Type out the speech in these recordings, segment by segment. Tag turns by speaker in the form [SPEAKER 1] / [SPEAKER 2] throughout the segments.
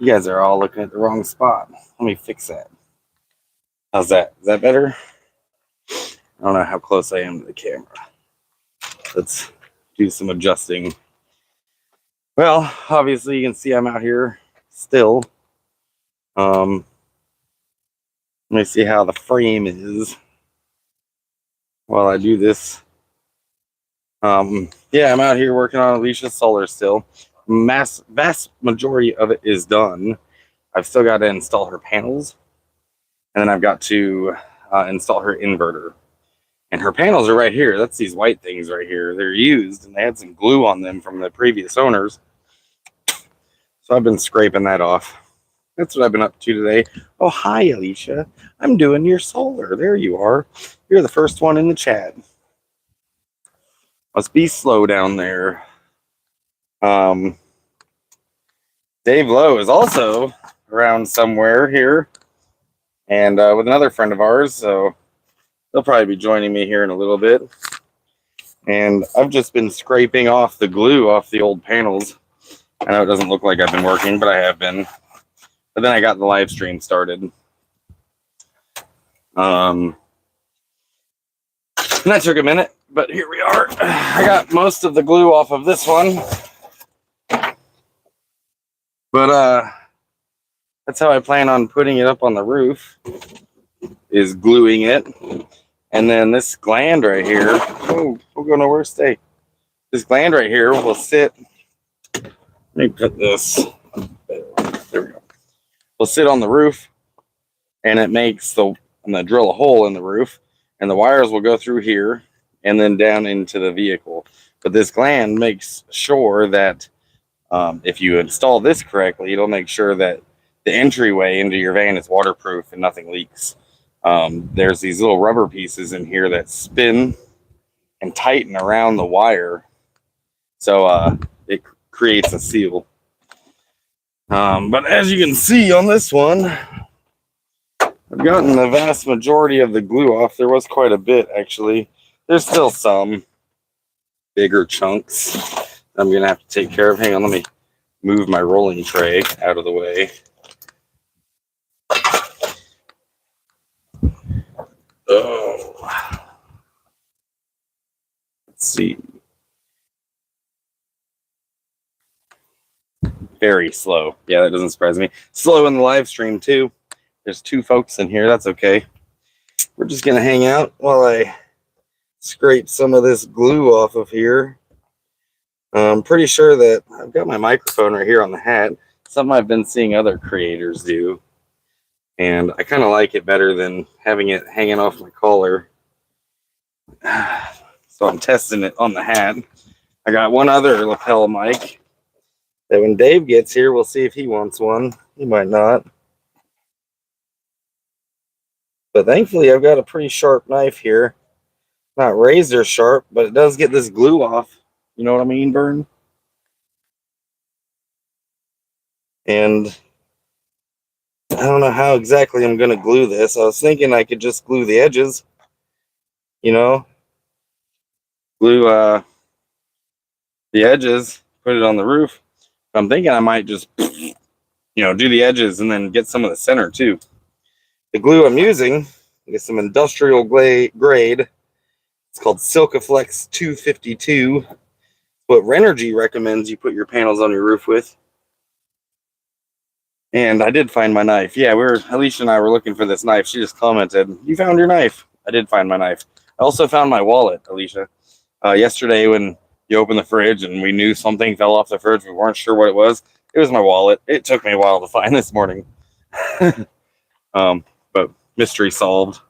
[SPEAKER 1] You guys are all looking at the wrong spot. Let me fix that. How's that? Is that better? I don't know how close I am to the camera. Let's do some adjusting. Well, obviously you can see I'm out here still. Let me see how the frame is while I do this. Yeah, I'm out here working on Alicia's solar still. Vast majority of it is done. I've still got to install her panels, and then I've got to install her inverter. And her panels are right here. That's these white things right here. They're used, and they had some glue on them from the previous owners. So I've been scraping that off. That's what I've been up to today. Oh, hi, Alicia. I'm doing your solar. There you are. You're the first one in the chat. Must be slow down there. Dave Lowe is also around somewhere here, and with another friend of ours, so they'll probably be joining me here in a little bit. And I've just been scraping off the glue off the old panels. I know it doesn't look like I've been working, but I have been. But then I got the live stream started. And that took a minute, but here we are. I got most of the glue off of this one. But that's how I plan on putting it up on the roof, is gluing it. And then this gland right here, oh, we'll go nowhere, stay. This gland right here will sit, let me put this, there we go. Will sit on the roof, and it makes I'm gonna drill a hole in the roof, and the wires will go through here and then down into the vehicle. But this gland makes sure that if you install this correctly, it'll make sure that the entryway into your van is waterproof and nothing leaks. There's these little rubber pieces in here that spin and tighten around the wire, so it creates a seal. But as you can see on this one, I've gotten the vast majority of the glue off. There was quite a bit, actually. There's still some bigger chunks I'm gonna have to take care of. Hang on, let me move my rolling tray out of the way. Oh, let's see. Very slow. Yeah, that doesn't surprise me. Slow in the live stream too. There's 2 folks in here. That's okay. We're just gonna hang out while I scrape some of this glue off of here. I'm pretty sure that I've got my microphone right here on the hat. Something I've been seeing other creators do, and I kind of like it better than having it hanging off my collar. So I'm testing it on the hat. I got one other lapel mic that when Dave gets here, we'll see if he wants one. He might not. But thankfully, I've got a pretty sharp knife here. Not razor sharp, but it does get this glue off. You know what I mean, Vern? And I don't know how exactly I'm going to glue this. I was thinking I could just glue the edges. You know? Glue the edges, put it on the roof. I'm thinking I might just, do the edges and then get some of the center too. The glue I'm using is some industrial grade. It's called Silkaflex 252. What Renergy recommends you put your panels on your roof with. And I did find my knife. Yeah, Alicia and I were looking for this knife. She just commented, "You found your knife." I did find my knife. I also found my wallet, Alicia. Yesterday when you opened the fridge and we knew something fell off the fridge, we weren't sure what it was. It was my wallet. It took me a while to find this morning. But mystery solved.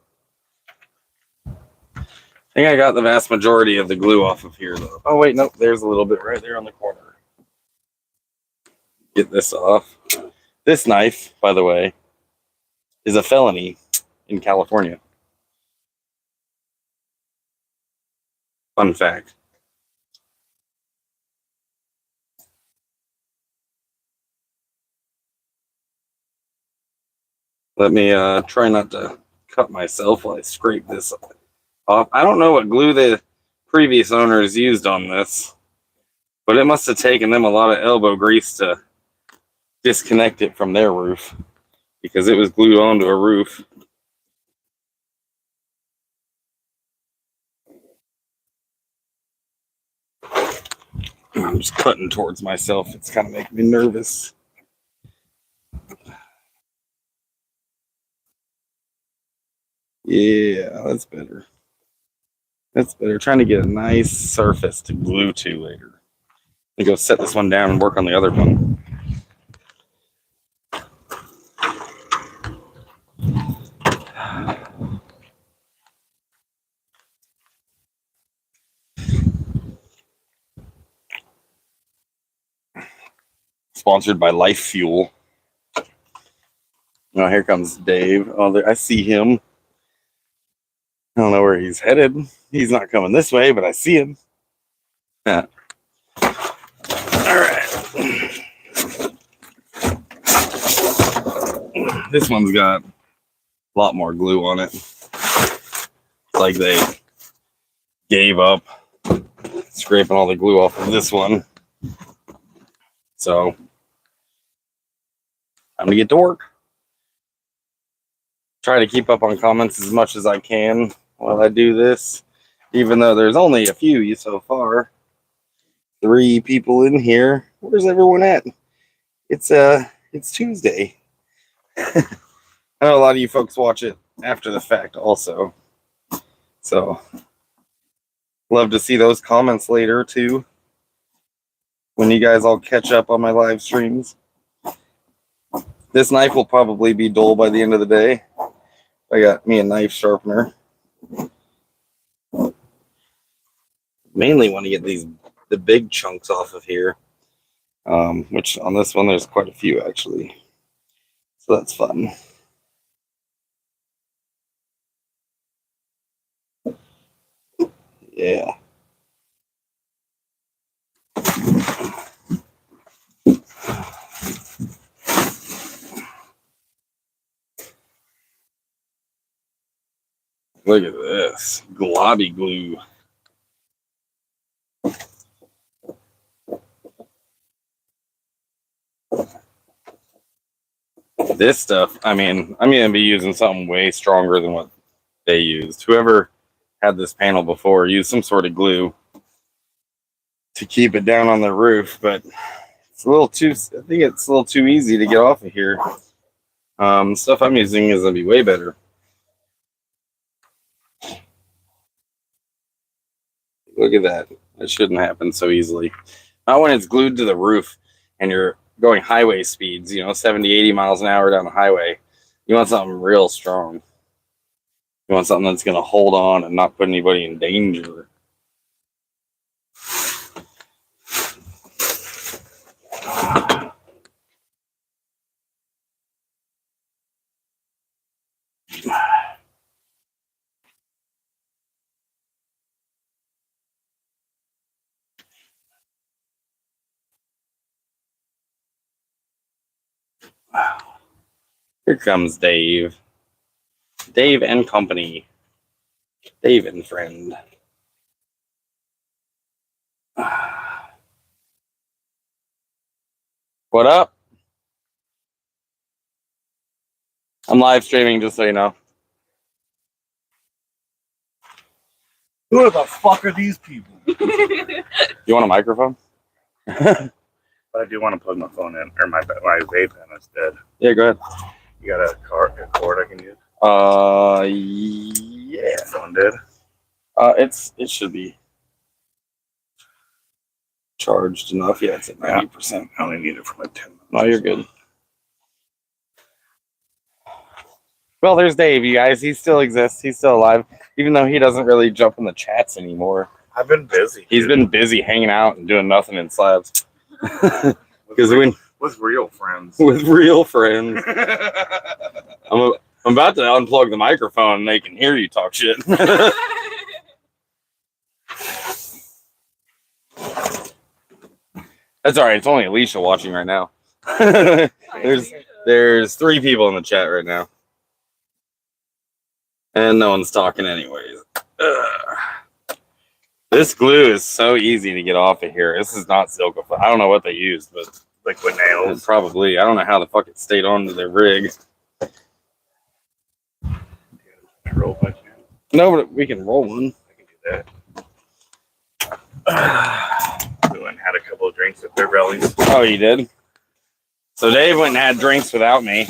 [SPEAKER 1] I think I got the vast majority of the glue off of here, though. Oh, wait, nope. There's a little bit right there on the corner. Get this off. This knife, by the way, is a felony in California. Fun fact. Let me try not to cut myself while I scrape this off. I don't know what glue the previous owners used on this, but it must have taken them a lot of elbow grease to disconnect it from their roof because it was glued onto a roof. I'm just cutting towards myself. It's kind of making me nervous. Yeah, that's better. That's better. Trying to get a nice surface to glue to later. I'm go set this one down and work on the other one. Sponsored by Life Fuel. Oh, here comes Dave. Oh, I see him. I don't know where he's headed. He's not coming this way, but I see him. Yeah. All right. This one's got a lot more glue on it. It's like they gave up scraping all the glue off of this one. So, time to get to work. Try to keep up on comments as much as I can while I do this, even though there's only a few so far. 3 people in here. Where's everyone at? It's Tuesday. I know a lot of you folks watch it after the fact also. So, love to see those comments later too. When you guys all catch up on my live streams. This knife will probably be dull by the end of the day. I got me a knife sharpener. Mainly want to get the big chunks off of here. Which on this one there's quite a few actually. So that's fun. Yeah. Look at this. Globby glue. This stuff, I mean, I'm going to be using something way stronger than what they used. Whoever had this panel before used some sort of glue to keep it down on the roof, but it's a little too, I think it's a little too easy to get off of here. Stuff I'm using is going to be way better. Look at that. That shouldn't happen so easily. Not when it's glued to the roof and you're going highway speeds, 70, 80 miles an hour down the highway. You want something real strong. You want something that's going to hold on and not put anybody in danger. Here comes Dave. Dave and company. Dave and friend. What up? I'm live streaming, just so you know.
[SPEAKER 2] Who the fuck are these people?
[SPEAKER 1] You want a microphone?
[SPEAKER 2] But I do want to plug my phone in, or my vape in instead.
[SPEAKER 1] Yeah, go ahead.
[SPEAKER 2] You got a cord I can use?
[SPEAKER 1] Yeah.
[SPEAKER 2] Phone did?
[SPEAKER 1] It should be charged enough. Yeah, it's at 90%.
[SPEAKER 2] I only need it for like 10 minutes.
[SPEAKER 1] No, you're good. Well, there's Dave, you guys. He still exists. He's still alive, even though he doesn't really jump in the chats anymore.
[SPEAKER 2] I've been busy.
[SPEAKER 1] He's been busy hanging out and doing nothing in slabs. Because
[SPEAKER 2] with real friends.
[SPEAKER 1] With real friends. I'm about to unplug the microphone and they can hear you talk shit. That's all right. It's only Alicia watching right now. There's 3 people in the chat right now. And no one's talking anyways. This glue is so easy to get off of here. This is not Silcophone. I don't know what they used, but
[SPEAKER 2] liquid nails.
[SPEAKER 1] Probably. I don't know how the fuck it stayed onto their rig.
[SPEAKER 2] Roll by chance.
[SPEAKER 1] No, but we can roll one.
[SPEAKER 2] I can do that. We went and had a couple of drinks at their bellies.
[SPEAKER 1] Oh, you did? So Dave went and had drinks without me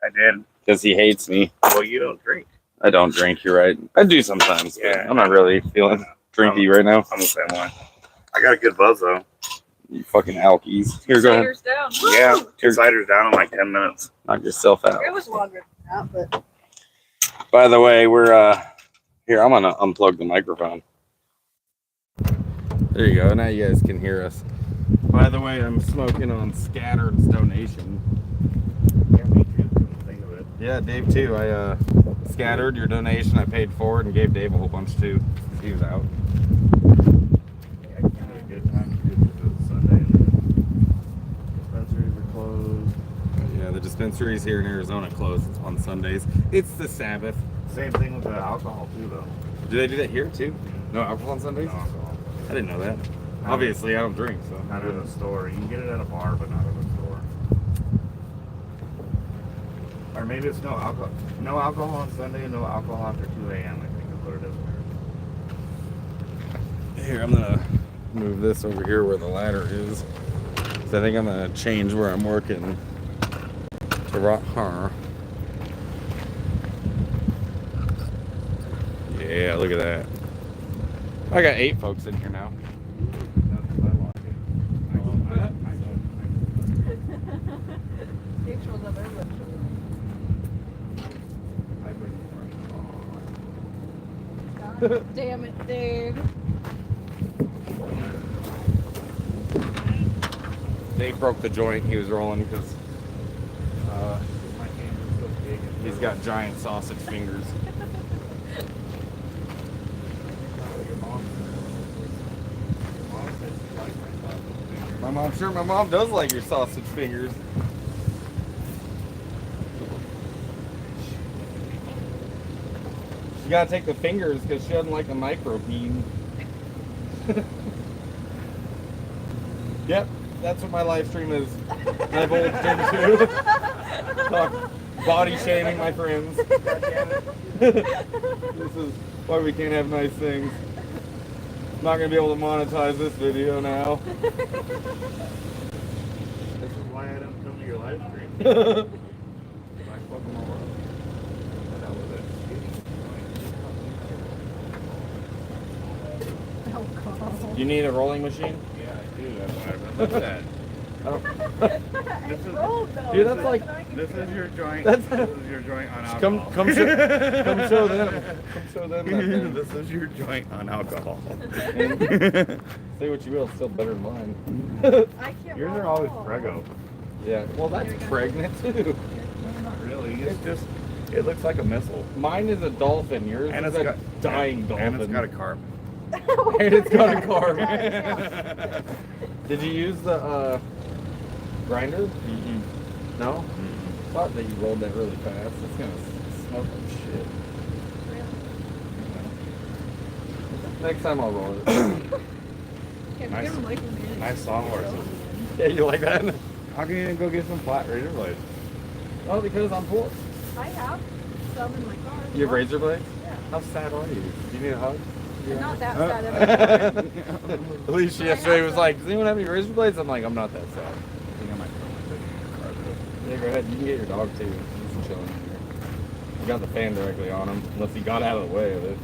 [SPEAKER 2] I did.
[SPEAKER 1] because he hates me.
[SPEAKER 2] Well, you don't drink.
[SPEAKER 1] I don't drink, you're right. I do sometimes, but
[SPEAKER 2] Yeah.
[SPEAKER 1] I'm not really feeling drinky right now.
[SPEAKER 2] I'm the same way. I got a good buzz though.
[SPEAKER 1] You fucking alkies. Here, go ahead.
[SPEAKER 3] Ciders down.
[SPEAKER 2] Yeah,
[SPEAKER 3] Woo!
[SPEAKER 2] 2 ciders down in like 10 minutes.
[SPEAKER 1] Knock yourself out.
[SPEAKER 3] It was longer than that, but
[SPEAKER 1] By the way, we're here, I'm gonna unplug the microphone. There you go. Now you guys can hear us. By the way, I'm smoking on Scattered's donation.
[SPEAKER 2] Yeah, me too. Couldn't think of it.
[SPEAKER 1] Yeah, Dave too. I scattered your donation. I paid for it and gave Dave a whole bunch too. He was out.
[SPEAKER 2] Yeah, I had a good time too because it was Sunday and the dispensaries were closed.
[SPEAKER 1] Yeah, the dispensaries here in Arizona close on Sundays. It's the Sabbath.
[SPEAKER 2] Same thing with the alcohol too, though.
[SPEAKER 1] Do they do that here too? No alcohol on Sundays?
[SPEAKER 2] No alcohol.
[SPEAKER 1] I didn't know that. Obviously, I don't drink, so.
[SPEAKER 2] Not in a store. You can get it at a bar, but not in a store. Or maybe it's no alcohol. No alcohol on Sunday, no alcohol after 2 a.m. I think is what it is.
[SPEAKER 1] Here, I'm gonna move this over here where the ladder is. So I think I'm gonna change where I'm working to rock her. Yeah, look at that. I got 8 folks in here now.
[SPEAKER 3] Dave shows up everywhere. God damn it, Dave.
[SPEAKER 1] Dave broke the joint he was rolling because
[SPEAKER 2] My hand is so big.
[SPEAKER 1] he's got giant sausage fingers. My mom does like your sausage fingers. You gotta take the fingers because she doesn't like the micro bean. Yep, that's what my live stream is. I've old into. Body shaming my friends. This is why we can't have nice things. I'm not gonna be able to monetize this video now.
[SPEAKER 2] This is why I don't come to your live stream. I fuck them all up. That was it.
[SPEAKER 3] Oh, God.
[SPEAKER 1] You need a rolling machine?
[SPEAKER 2] Yeah, I do. That's why I remember that.
[SPEAKER 1] I don't.
[SPEAKER 2] This is,
[SPEAKER 1] Dude, that's like.
[SPEAKER 2] this is your joint.
[SPEAKER 1] That's-
[SPEAKER 2] This is your joint on
[SPEAKER 1] Come,
[SPEAKER 2] alcohol.
[SPEAKER 1] come show them. Come show them. That thing.
[SPEAKER 2] This is your joint on alcohol.
[SPEAKER 1] Say what you will, it's still better than mine.
[SPEAKER 3] I can't
[SPEAKER 2] Yours
[SPEAKER 3] roll
[SPEAKER 2] are always
[SPEAKER 3] ball.
[SPEAKER 2] Prego.
[SPEAKER 1] Yeah, well, that's pregnant too.
[SPEAKER 2] Not really. It's just, it looks like a missile.
[SPEAKER 1] Mine is a dolphin. Yours
[SPEAKER 2] And
[SPEAKER 1] is
[SPEAKER 2] it's
[SPEAKER 1] a
[SPEAKER 2] got
[SPEAKER 1] dying dolphin.
[SPEAKER 2] And it's got a carb.
[SPEAKER 1] And it's got a carb. Did you use the grinder? No? Thought that you rolled that really fast. It's gonna smoke like shit. Next time I'll roll it.
[SPEAKER 2] Nice. Nice sawhorses.
[SPEAKER 1] Yeah, you like that?
[SPEAKER 2] How can you even go get some flat razor blades?
[SPEAKER 1] Oh, because I'm poor.
[SPEAKER 3] I have some in my car.
[SPEAKER 1] You have razor blades?
[SPEAKER 3] Yeah.
[SPEAKER 1] How sad are you? Do you need a hug?
[SPEAKER 3] I'm not that sad of it.
[SPEAKER 1] Alicia yesterday was like, does anyone have any razor blades? I'm like, I'm not that sad.
[SPEAKER 2] I think I might throw my thing in the car though.
[SPEAKER 1] Yeah, go ahead. You can get your dog too. He's chilling in here. You got the fan directly on him, unless he got out of the way of it.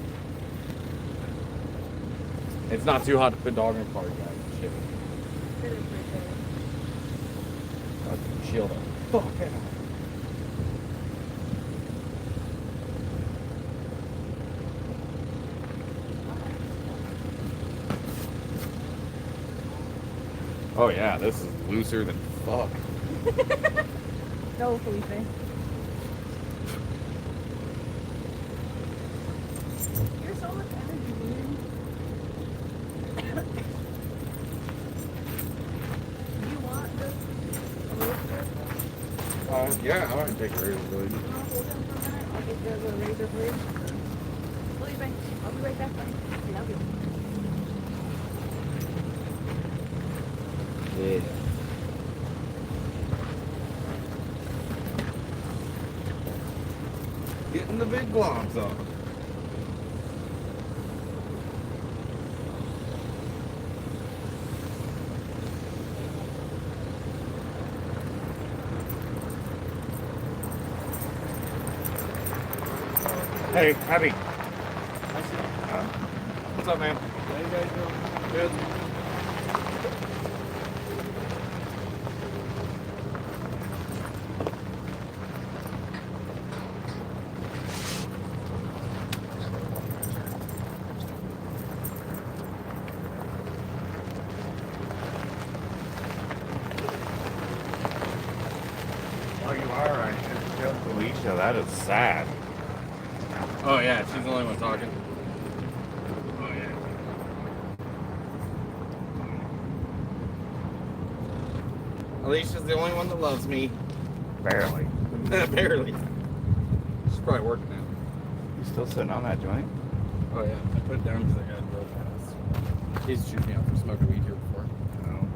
[SPEAKER 1] It's not too hot to put dog in a car, guys. Shit.
[SPEAKER 3] It is right there.
[SPEAKER 1] Fucking chill the fuck out. Oh yeah, this is looser than fuck.
[SPEAKER 3] No, Felipe. You're so much energy, man. Do you want this?
[SPEAKER 1] Yeah, I want to take a razor blade.
[SPEAKER 3] Hold on for a minute. I'll get the razor blade. Felipe, I'll be right back, buddy. I love you.
[SPEAKER 1] Yeah. Getting the big globs off.
[SPEAKER 2] Hey, Abby.
[SPEAKER 1] What's up, man?
[SPEAKER 2] How you guys doing?
[SPEAKER 1] Good.
[SPEAKER 2] Oh, you are right. It's just Alicia. That is sad.
[SPEAKER 1] Oh yeah, she's the only one talking.
[SPEAKER 2] Oh, yeah.
[SPEAKER 1] Alicia's the only one that loves me.
[SPEAKER 2] Barely.
[SPEAKER 1] Barely. She's probably working now.
[SPEAKER 2] You still sitting on that joint?
[SPEAKER 1] Oh yeah, I put it down because I got it real fast. He's shooting me out for smoking weed here before.
[SPEAKER 2] No.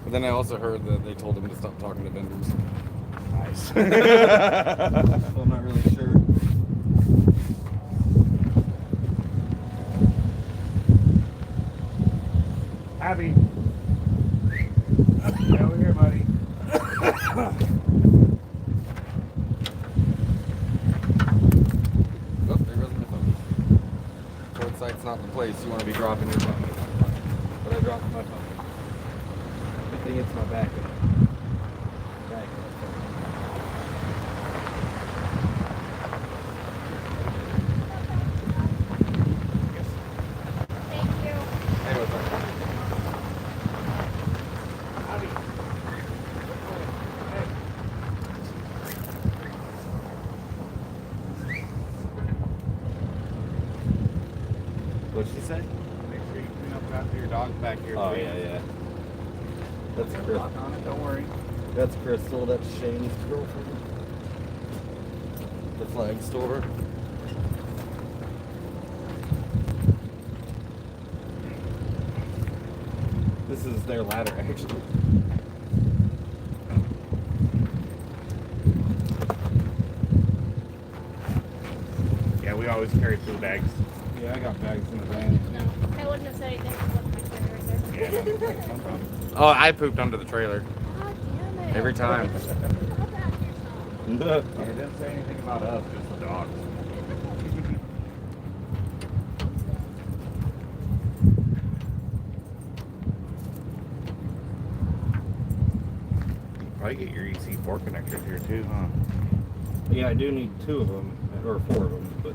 [SPEAKER 1] But then I also heard that they told him to stop talking to vendors.
[SPEAKER 2] Nice.
[SPEAKER 1] So I'm not really sure.
[SPEAKER 2] Abby. Get over here, buddy.
[SPEAKER 1] Oh, there goes my phone. Road sight's not the place you want to be dropping your phone. But I dropped my phone. Good thing it's my back. Back.
[SPEAKER 3] Thank you.
[SPEAKER 1] Hey, what's up?
[SPEAKER 2] Abby. Hey.
[SPEAKER 1] What'd she say?
[SPEAKER 2] Make sure you clean up after your dog's back here.
[SPEAKER 1] Oh
[SPEAKER 2] please.
[SPEAKER 1] yeah. That's
[SPEAKER 2] Put a
[SPEAKER 1] Chris.
[SPEAKER 2] lock on it, don't worry.
[SPEAKER 1] That's Crystal. That's Shane's girlfriend. The flag store. This is their ladder, actually.
[SPEAKER 2] Yeah, we always carry food bags.
[SPEAKER 1] Yeah, I got bags in the van.
[SPEAKER 3] No, I wouldn't have said anything. It wasn't my turn right there.
[SPEAKER 2] Yeah, no problem.
[SPEAKER 1] Oh, I pooped under the trailer
[SPEAKER 3] God damn it.
[SPEAKER 1] every time.
[SPEAKER 3] How about yourself?
[SPEAKER 2] Yeah, it didn't say anything about us, just the dogs. Probably get your EC4 connectors here too, huh?
[SPEAKER 1] Yeah, I do need 2 of them, or 4 of them, but,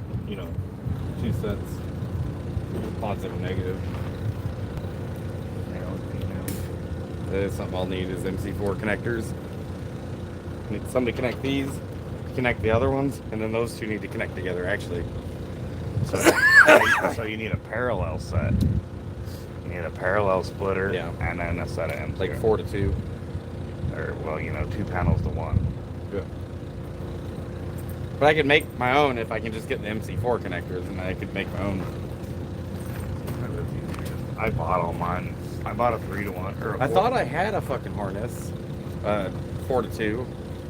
[SPEAKER 1] 2 sets. Positive and negative. That's something I'll need is MC4 connectors. Need somebody to connect these, connect the other ones, and then those 2 need to connect together, actually.
[SPEAKER 2] So you need a parallel set. You need a parallel splitter,
[SPEAKER 1] Yeah.
[SPEAKER 2] and then a set of MC.
[SPEAKER 1] Like 4 to 2.
[SPEAKER 2] Or, well, 2 panels to 1.
[SPEAKER 1] Yeah. But I could make my own if I can just get the MC4 connectors, and I could make my own.
[SPEAKER 2] I bought all mine. I bought a 3-to-1. Or a
[SPEAKER 1] I
[SPEAKER 2] 4
[SPEAKER 1] thought I had a fucking harness. 4 to 2.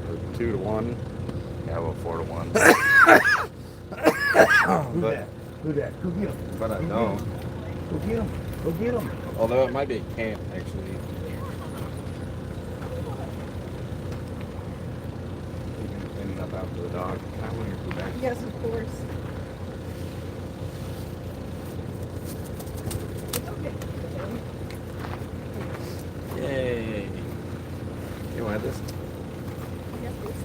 [SPEAKER 1] Or 2 to 1.
[SPEAKER 2] Yeah, well, 4-to-1.
[SPEAKER 1] Who
[SPEAKER 2] that? Who that? Go get him.
[SPEAKER 1] But I don't.
[SPEAKER 2] Go get him. Go get him.
[SPEAKER 1] Although it might be a camp, actually. Cleaning up after the dog.
[SPEAKER 2] Can I win your food bag?
[SPEAKER 3] Yes, of course.
[SPEAKER 1] Yay. You want this?
[SPEAKER 3] Yes, please.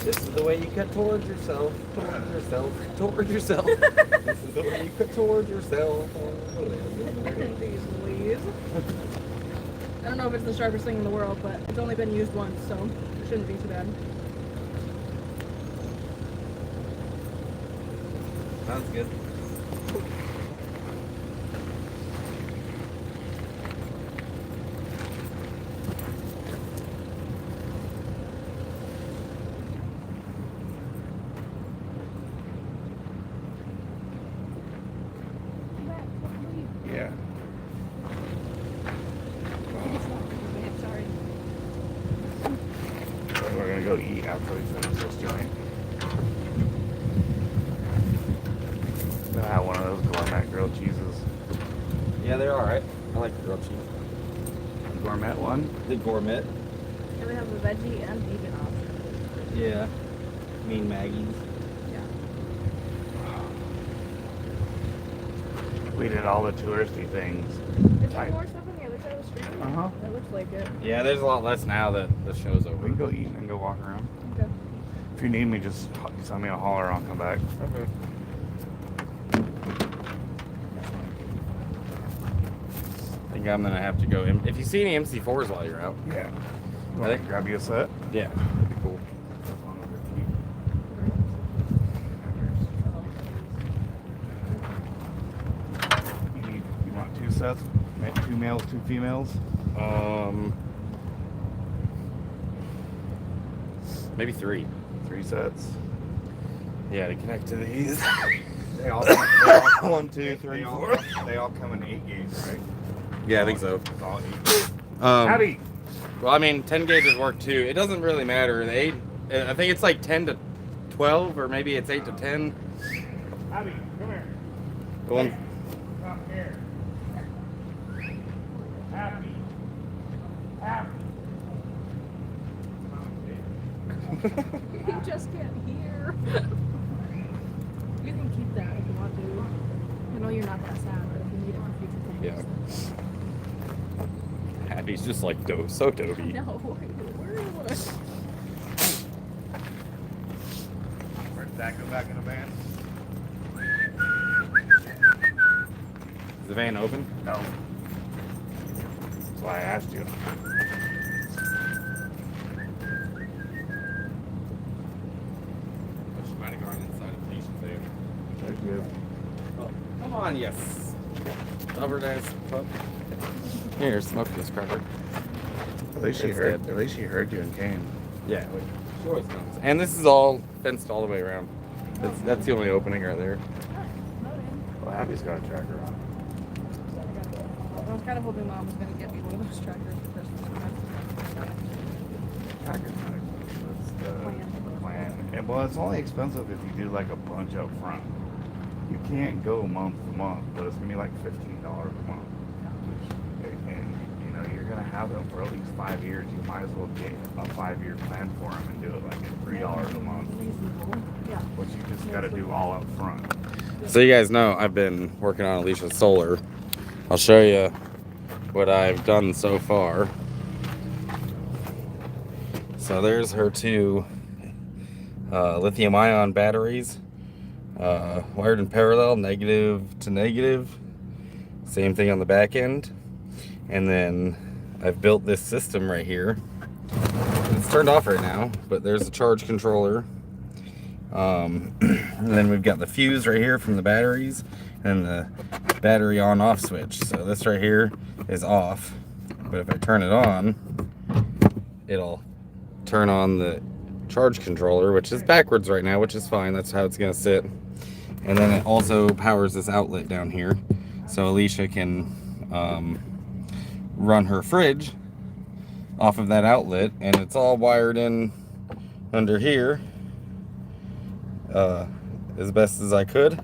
[SPEAKER 1] This is the way you cut towards yourself. Towards yourself. Towards yourself. This is the way you cut towards yourself.
[SPEAKER 3] Jeez Louise. I don't know if it's the sharpest thing in the world, but it's only been used once, so it shouldn't be too bad.
[SPEAKER 1] Sounds good.
[SPEAKER 2] go eat after we finish this joint. I had one of those gourmet grilled cheeses.
[SPEAKER 1] Yeah, they're all right. I like the grilled cheese.
[SPEAKER 2] Gourmet one?
[SPEAKER 1] The gourmet.
[SPEAKER 3] And we have a veggie and vegan option.
[SPEAKER 1] Yeah. Mean Maggie's.
[SPEAKER 3] Yeah.
[SPEAKER 2] We did all the touristy things.
[SPEAKER 3] Is there more stuff on the other side of the street?
[SPEAKER 2] Uh-huh.
[SPEAKER 3] It looks like it.
[SPEAKER 1] Yeah, there's a lot less now that the show's over.
[SPEAKER 2] We can go eat and go walk around.
[SPEAKER 3] Okay.
[SPEAKER 2] If you need me, just send me a holler. I'll come back.
[SPEAKER 1] Okay. I think I'm gonna have to go. If you see any MC4s while you're out,
[SPEAKER 2] Yeah.
[SPEAKER 1] I think-
[SPEAKER 2] Grab you a set.
[SPEAKER 1] yeah, that'd be cool.
[SPEAKER 2] You want 2 sets? 2 males, 2 females?
[SPEAKER 1] Maybe 3.
[SPEAKER 2] 3 sets.
[SPEAKER 1] Yeah, to connect to these.
[SPEAKER 2] They all 1, 2, 3, 4. They all come in 8 gauge, right?
[SPEAKER 1] Yeah, I think so.
[SPEAKER 2] It's all 8.
[SPEAKER 1] Howdy. Well, I mean, 10 gauges work too. It doesn't really matter. The 8, I think it's like 10 to 12, or maybe it's 8 to 10.
[SPEAKER 2] Howdy, come here.
[SPEAKER 1] The one.
[SPEAKER 2] Come here. Happy. Happy.
[SPEAKER 3] He just can't hear. You can keep that if you want to. I know you're not that sad, but if you need it for future things.
[SPEAKER 1] Yeah. Happy's just like so dopey.
[SPEAKER 3] No, where is it?
[SPEAKER 2] Where did that go back in the van?
[SPEAKER 1] Is the van open?
[SPEAKER 2] No. That's why I asked you.
[SPEAKER 1] She might have gone inside of Felicia's van.
[SPEAKER 2] That's good.
[SPEAKER 1] Oh, come on, yes. Stubborn ass pup. Here, smoke this cracker.
[SPEAKER 2] At least she
[SPEAKER 1] It's
[SPEAKER 2] heard.
[SPEAKER 1] dead.
[SPEAKER 2] At least she heard you and came.
[SPEAKER 1] Yeah, she always comes. And this is all fenced all the way around. That's the only opening right there.
[SPEAKER 2] Well, Abby's got a tracker on.
[SPEAKER 3] I was kind of hoping Mom was going to get me one of those trackers for Christmas.
[SPEAKER 2] Tracker's not expensive. It's the plan. And, well, it's only expensive if you do like a bunch up front. You can't go month to month, but it's gonna be like $15 a month. And you know you're gonna have them for at least 5 years. You might as well get a 5-year plan for them and do it like at $3 a month.
[SPEAKER 3] Yeah.
[SPEAKER 2] Which you just gotta do all up front.
[SPEAKER 1] So you guys know I've been working on Alicia's solar. I'll show you what I've done so far. So there's her 2 lithium-ion batteries, wired in parallel, negative to negative. Same thing on the back end. And then I've built this system right here. It's turned off right now, but there's a charge controller. And then we've got the fuse right here from the batteries and the battery on-off switch. So this right here is off, but if I turn it on, it'll turn on the charge controller, which is backwards right now, which is fine. That's how it's gonna sit. And then it also powers this outlet down here, so Alicia can run her fridge off of that outlet, and it's all wired in under here as best as I could.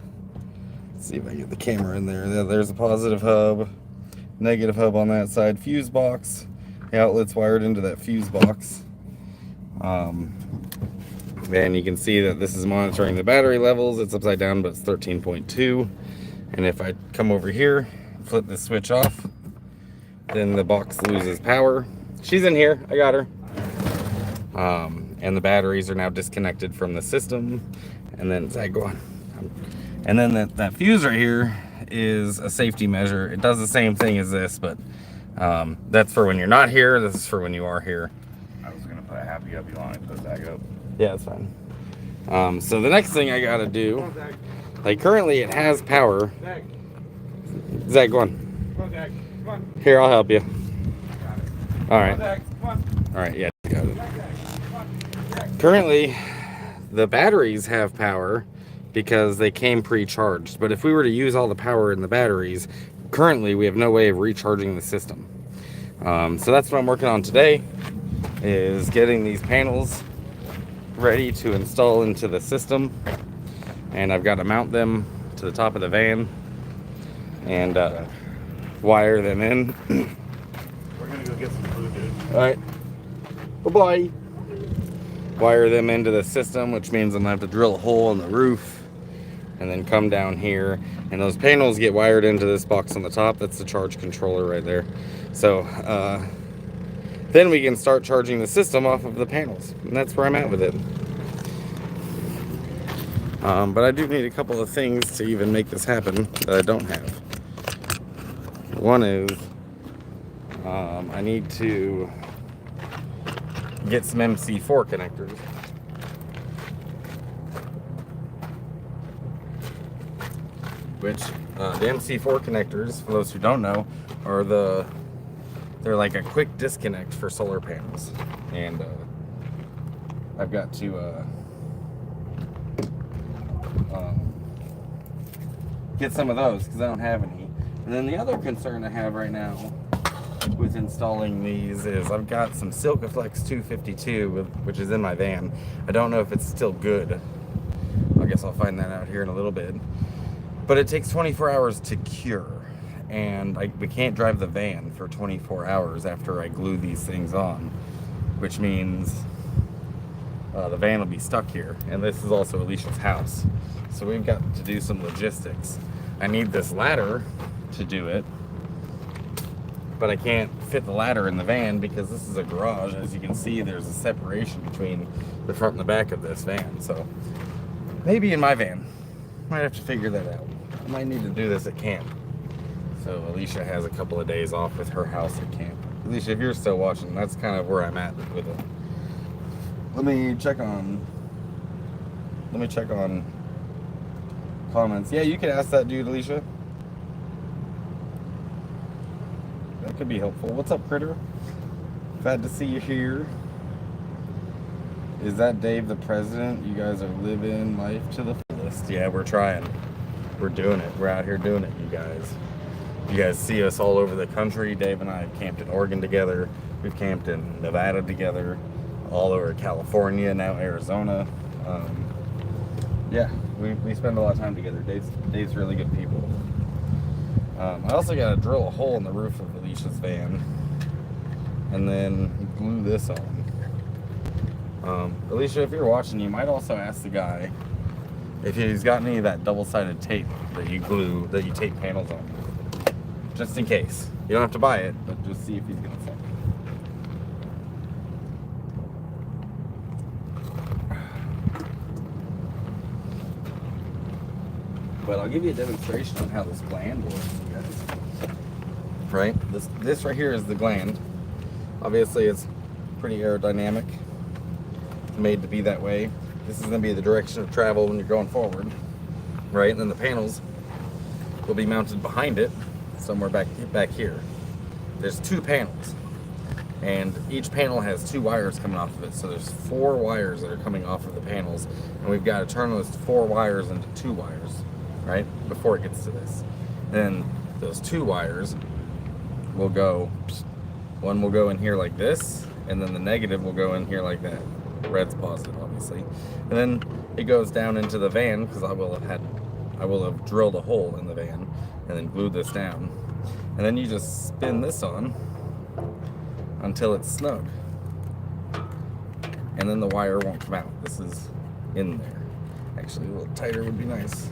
[SPEAKER 1] Let's see if I can get the camera in there. There's a positive hub, negative hub on that side, fuse box. The outlet's wired into that fuse box. And you can see that this is monitoring the battery levels. It's upside down, but it's 13.2. And if I come over here, flip the switch off, then the box loses power. She's in here, I got her. And the batteries are now disconnected from the system. And then go on. And then that fuse right here is a safety measure. It does the same thing as this, but that's for when you're not here. This is for when you are here.
[SPEAKER 2] I was gonna put a happy up. You want me to put Zach up?
[SPEAKER 1] Yeah, it's fine. So the next thing I gotta do, like currently it has power. Zach, go on. Here, I'll help you. All right. All right, yeah, got it. Currently, the batteries have power because they came pre-charged. But if we were to use all the power in the batteries, currently we have no way of recharging the system. So that's what I'm working on today, is getting these panels ready to install into the system, and I've got to mount them to the top of the van and wire them in.
[SPEAKER 2] We're gonna go get some food, dude.
[SPEAKER 1] All right, bye-bye. Wire them into the system, which means I'm gonna have to drill a hole in the roof and then come down here, and those panels get wired into this box on the top. That's the charge controller right there. So then we can start charging the system off of the panels, and that's where I'm at with it. But I do need a couple of things to even make this happen that I don't have. One is I need to get some MC4 connectors. Which the MC4 connectors, for those who don't know, are they're like a quick disconnect for solar panels, and I've got to get some of those because I don't have any. And then the other concern I have right now with installing these is I've got some Silkaflex 252 which is in my van. I don't know if it's still good. I guess I'll find that out here in a little bit. But it takes 24 hours to cure, and we can't drive the van for 24 hours after I glue these things on, which means the van will be stuck here. And this is also Alicia's house, so we've got to do some logistics. I need this ladder to do it, but I can't fit the ladder in the van because this is a garage. As you can see, there's a separation between the front and the back of this van. So maybe in my van. Might have to figure that out. I might need to do this at camp. So Alicia has a couple of days off with her house at camp. Alicia, if you're still watching, that's kind of where I'm at with it. Let me check on comments. Yeah, you can ask that dude, Alicia. That could be helpful. What's up, Critter? Glad to see you here. Is that Dave the President? You guys are living life to the fullest. Yeah, we're trying. We're doing it. We're out here doing it, you guys. You guys see us all over the country. Dave and I have camped in Oregon together. We've camped in Nevada together. All over California, now Arizona. Yeah, we spend a lot of time together. Dave's really good people. I also got to drill a hole in the roof of Alicia's van and then glue this on. Alicia, if you're watching, you might also ask the guy if he's got any of that double-sided tape that you tape panels on. Just in case. You don't have to buy it, but just see if he's gonna sell it. But I'll give you a demonstration on how this gland works, you guys. Right? This right here is the gland. Obviously, it's pretty aerodynamic. It's made to be that way. This is going to be the direction of travel when you're going forward. Right? And then the panels will be mounted behind it, somewhere back here. There's 2 panels. And each panel has 2 wires coming off of it. So there's 4 wires that are coming off of the panels. And we've got to turn those 4 wires into 2 wires. Right? Before it gets to this. Then those 2 wires will go, one will go in here like this, and then the negative will go in here like that. Red's positive, obviously. And then it goes down into the van, because I will have drilled a hole in the van and then glued this down. And then you just spin this on until it's snug. And then the wire won't come out. This is in there. Actually, a little tighter would be nice.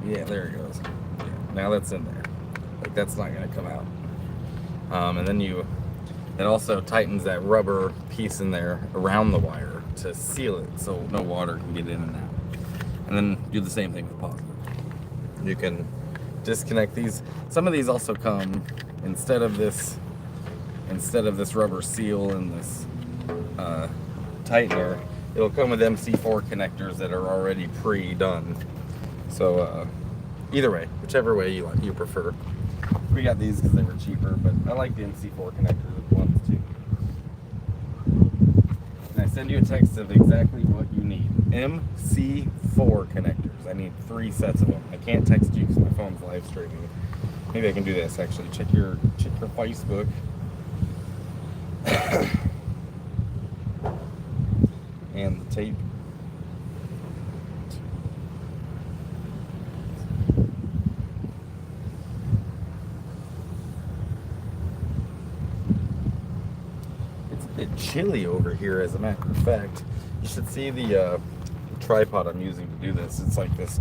[SPEAKER 1] Yeah, there it goes. Yeah, now that's in there. Like, that's not going to come out. And then it also tightens that rubber piece in there around the wire to seal it so no water can get in and out. And then do the same thing with positive. You can disconnect these. Some of these also come instead of this rubber seal and this tightener. It'll come with MC4 connectors that are already pre-done. So either way, whichever way you prefer. We got these because they were cheaper, but I like the MC4 connector ones too. And I send you a text of exactly what you need. MC4 connectors. I need 3 sets of them. I can't text you because my phone's live streaming. Maybe I can do this actually. Check your Facebook. tape. It's a bit chilly over here, as a matter of fact. You should see the tripod I'm using to do this. It's like this,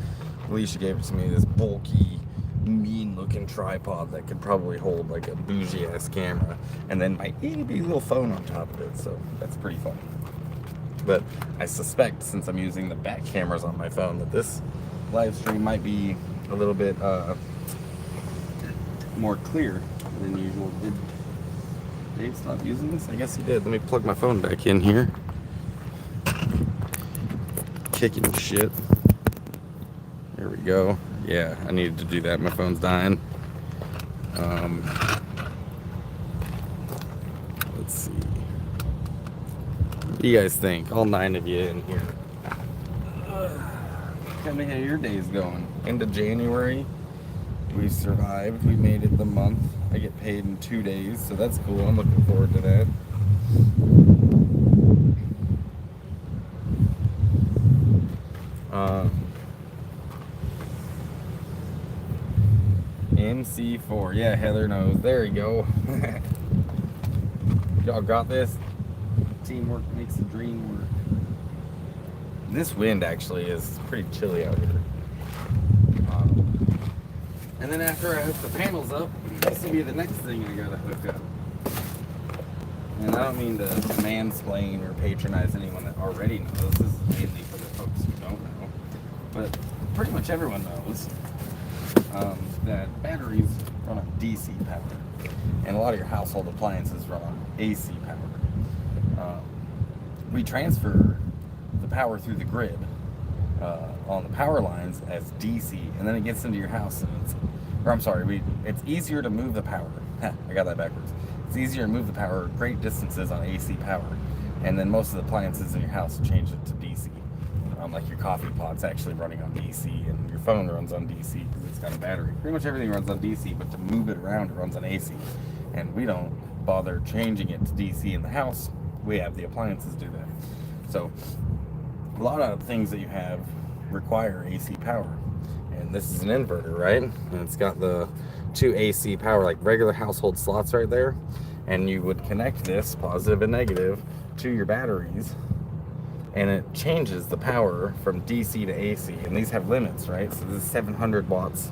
[SPEAKER 1] Alicia gave it to me, this bulky, mean looking tripod that could probably hold like a bougie ass camera, and then my itty bitty little phone on top of it, so that's pretty funny. But I suspect, since I'm using the back cameras on my phone, that this live stream might be a little bit more clear than usual. Did Dave stop using this? I guess he did. Let me plug my phone back in here. Kicking shit. There we go. Yeah, I needed to do that. My phone's dying. Let's see. What do you guys think? All 9 of you in here. Tell me how your day's going. End of January. We survived. We made it the month. I get paid in 2 days, so that's cool. I'm looking forward to that. MC4. Yeah, Heather knows. There you go. Y'all got this? Teamwork makes the dream work. This wind actually is pretty chilly out here. And then after I hook the panels up, this will be the next thing I gotta hook up. And I don't mean to mansplain or patronize anyone that already knows. This is mainly for the folks who don't know. But pretty much everyone knows that batteries run on DC power. And a lot of your household appliances run on AC power. We transfer the power through the grid on the power lines as DC, and then it gets into your house, and it's easier to move the power. I got that backwards. It's easier to move the power great distances on AC power, and then most of the appliances in your house change it to DC. Like your coffee pot's actually running on DC, and your phone runs on DC because it's got a battery. Pretty much everything runs on DC, but to move it around, it runs on AC. And we don't bother changing it to DC in the house. We have the appliances do that. So a lot of things that you have require AC power. And this is an inverter, right? And it's got the 2 AC power, like regular household slots right there. And you would connect this, positive and negative, to your batteries. And it changes the power from DC to AC. And these have limits, right? So this is 700 watts.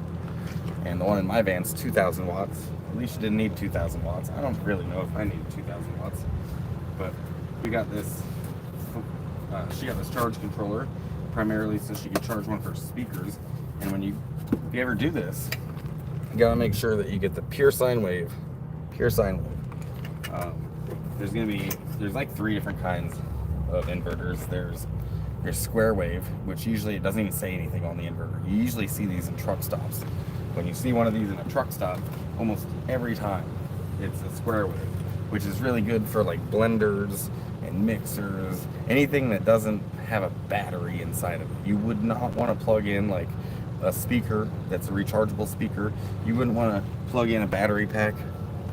[SPEAKER 1] And the one in my van's 2,000 watts. At least you didn't need 2,000 watts. I don't really know if I need 2,000 watts. But we got this, she got this charge controller, primarily so she could charge one of her speakers. And when you, if you ever do this, you gotta make sure that you get the pure sine wave. Pure sine wave. There's like 3 different kinds of inverters. There's your square wave, which usually it doesn't even say anything on the inverter. You usually see these in truck stops. When you see one of these in a truck stop, almost every time it's a square wave, which is really good for like blenders and mixers, anything that doesn't have a battery inside of it. You would not want to plug in like a speaker that's a rechargeable speaker. You wouldn't want to plug in a battery pack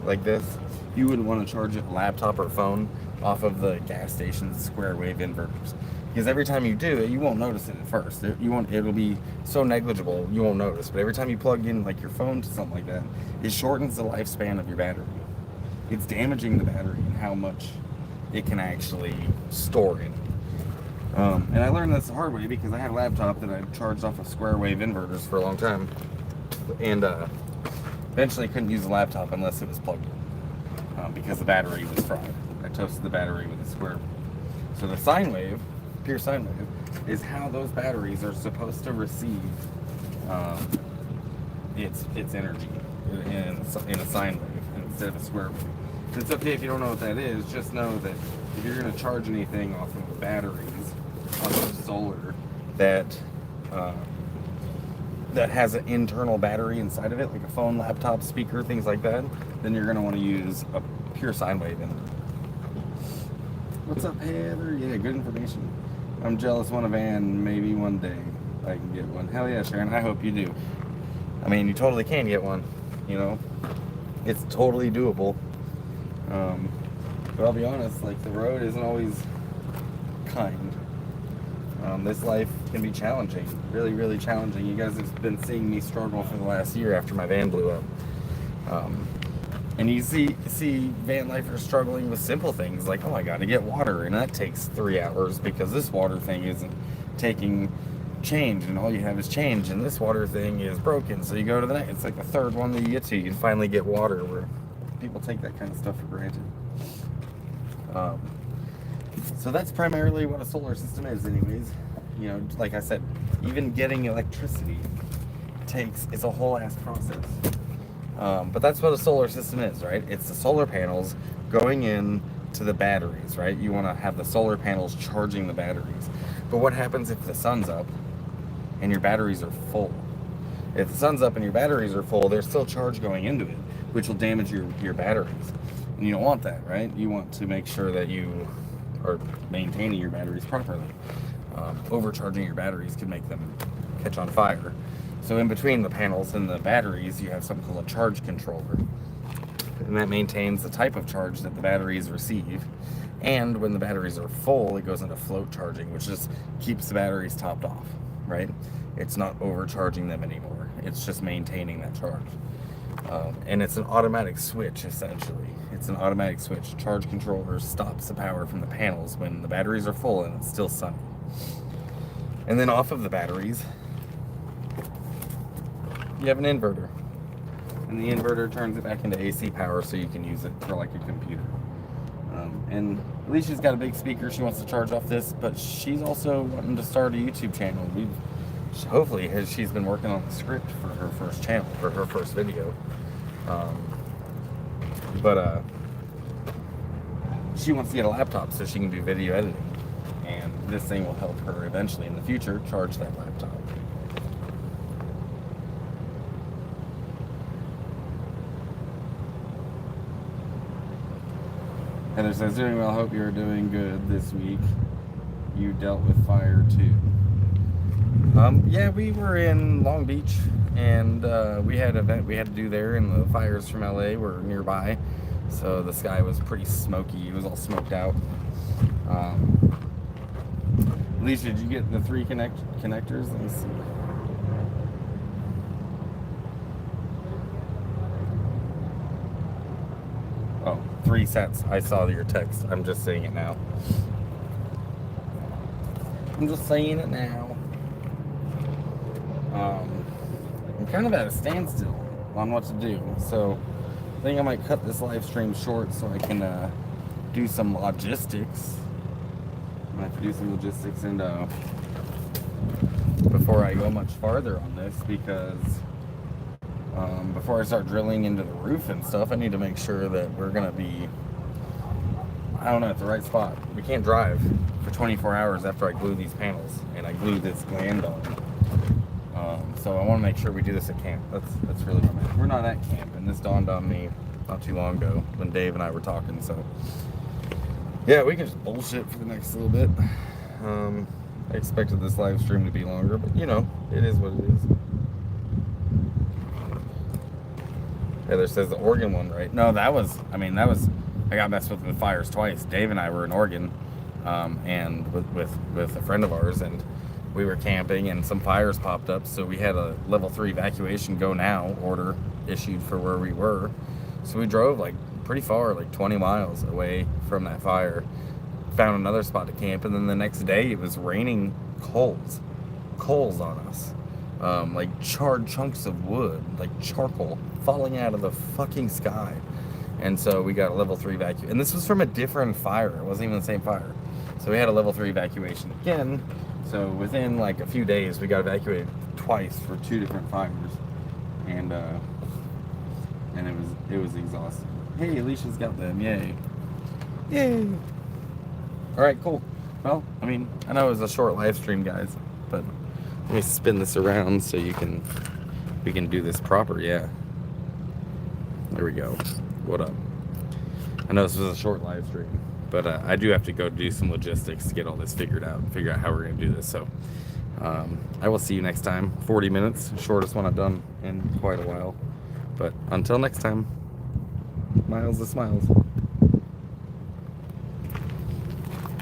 [SPEAKER 1] like this. You wouldn't want to charge a laptop or phone off of the gas station's square wave inverters, because every time you do it, you won't notice it at first. It'll be so negligible you won't notice. But every time you plug in like your phone to something like that, it shortens the lifespan of your battery. It's damaging the battery and how much it can actually store in. And I learned this the hard way because I had a laptop that I charged off of square wave inverters for a long time, and eventually couldn't use the laptop unless it was plugged in because the battery was fried. I toasted the battery with a square. So the sine wave, pure sine wave, is how those batteries are supposed to receive its energy in a sine wave instead of a square wave. It's okay if you don't know what that is. Just know that if you're going to charge anything off of batteries, off of solar, that has an internal battery inside of it, like a phone, laptop, speaker, things like that, then you're going to want to use a pure sine wave inverter. What's up, Heather? Yeah, good information. I'm jealous one a van. Maybe one day I can get one. Hell yeah, Sharon. I hope you do. I mean, you totally can get one. You know, it's totally doable. But I'll be honest, like the road isn't always kind. This life can be challenging, really, really challenging. You guys have been seeing me struggle for the last year after my van blew up. And you see van lifers struggling with simple things like, oh, I got to get water, and that takes 3 hours because this water thing isn't taking change, and all you have is change, and this water thing is broken. So you go to the next. It's like the third one that you get to. You finally get water, where people take that kind of stuff for granted. So that's primarily what a solar system is, anyways. You know, like I said, even getting electricity it's a whole ass process. But that's what a solar system is, right? It's the solar panels going in to the batteries, right? You want to have the solar panels charging the batteries. But what happens if the sun's up and your batteries are full? If the sun's up and your batteries are full, there's still charge going into it, which will damage your batteries. And you don't want that, right? You want to make sure that you are maintaining your batteries properly. Overcharging your batteries can make them catch on fire. So in between the panels and the batteries, you have something called a charge controller. And that maintains the type of charge that the batteries receive. And when the batteries are full, it goes into float charging, which just keeps the batteries topped off, right? It's not overcharging them anymore. It's just maintaining that charge. And it's an automatic switch, essentially. It's an automatic switch. Charge controller stops the power from the panels when the batteries are full and it's still sunny. And then off of the batteries, you have an inverter. And the inverter turns it back into AC power so you can use it for like a computer. And Alicia's got a big speaker. She wants to charge off this, but she's also wanting to start a YouTube channel. Hopefully she's been working on the script for her first channel, for her first video. But she wants to get a laptop so she can do video editing. And this thing will help her eventually in the future charge that laptop. Heather says, doing well, hope you're doing good this week. You dealt with fire too. Yeah, we were in Long Beach, and we had an event we had to do there, and the fires from LA were nearby. So the sky was pretty smoky. It was all smoked out. Alicia, did you get the 3 connectors? Let me see. Oh, 3 sets. I saw your text. I'm just saying it now. I'm just saying it now. I'm kind of at a standstill on what to do. So I think I might cut this live stream short so I can do some logistics. I have to do some logistics and before I go much farther on this, because before I start drilling into the roof and stuff, I need to make sure that we're gonna be, I don't know, at the right spot. We can't drive for 24 hours after I glue these panels, and I glue this gland on. So I want to make sure we do this at camp. That's really what I'm at. We're not at camp, and this dawned on me not too long ago when Dave and I were talking. So yeah, we can just bullshit for the next little bit. I expected this live stream to be longer, but you know, it is what it is. Heather says the Oregon one, right? No, I got messed with the fires twice. Dave and I were in Oregon, and with a friend of ours, and we were camping, and some fires popped up, so we had a level 3 evacuation go now order issued for where we were. So we drove like pretty far, like 20 miles away from that fire, found another spot to camp, and then the next day it was raining coals on us. Like charred chunks of wood, like charcoal, falling out of the fucking sky. And so we got a level 3 evacuation. And this was from a different fire. It wasn't even the same fire. So we had a level 3 evacuation again. So within like a few days, we got evacuated twice for 2 different fires. And it was exhausting. Hey, Alicia's got them. Yay. Yay. All right, cool. Well, I mean, I know it was a short live stream, guys, but let me spin this around so we can do this proper. Yeah. There we go. What up? I know this was a short live stream, but I do have to go do some logistics to get all this figured out, figure out how we're going to do this. So I will see you next time. 40 minutes, shortest one I've done in quite a while. But until next time, miles to smiles.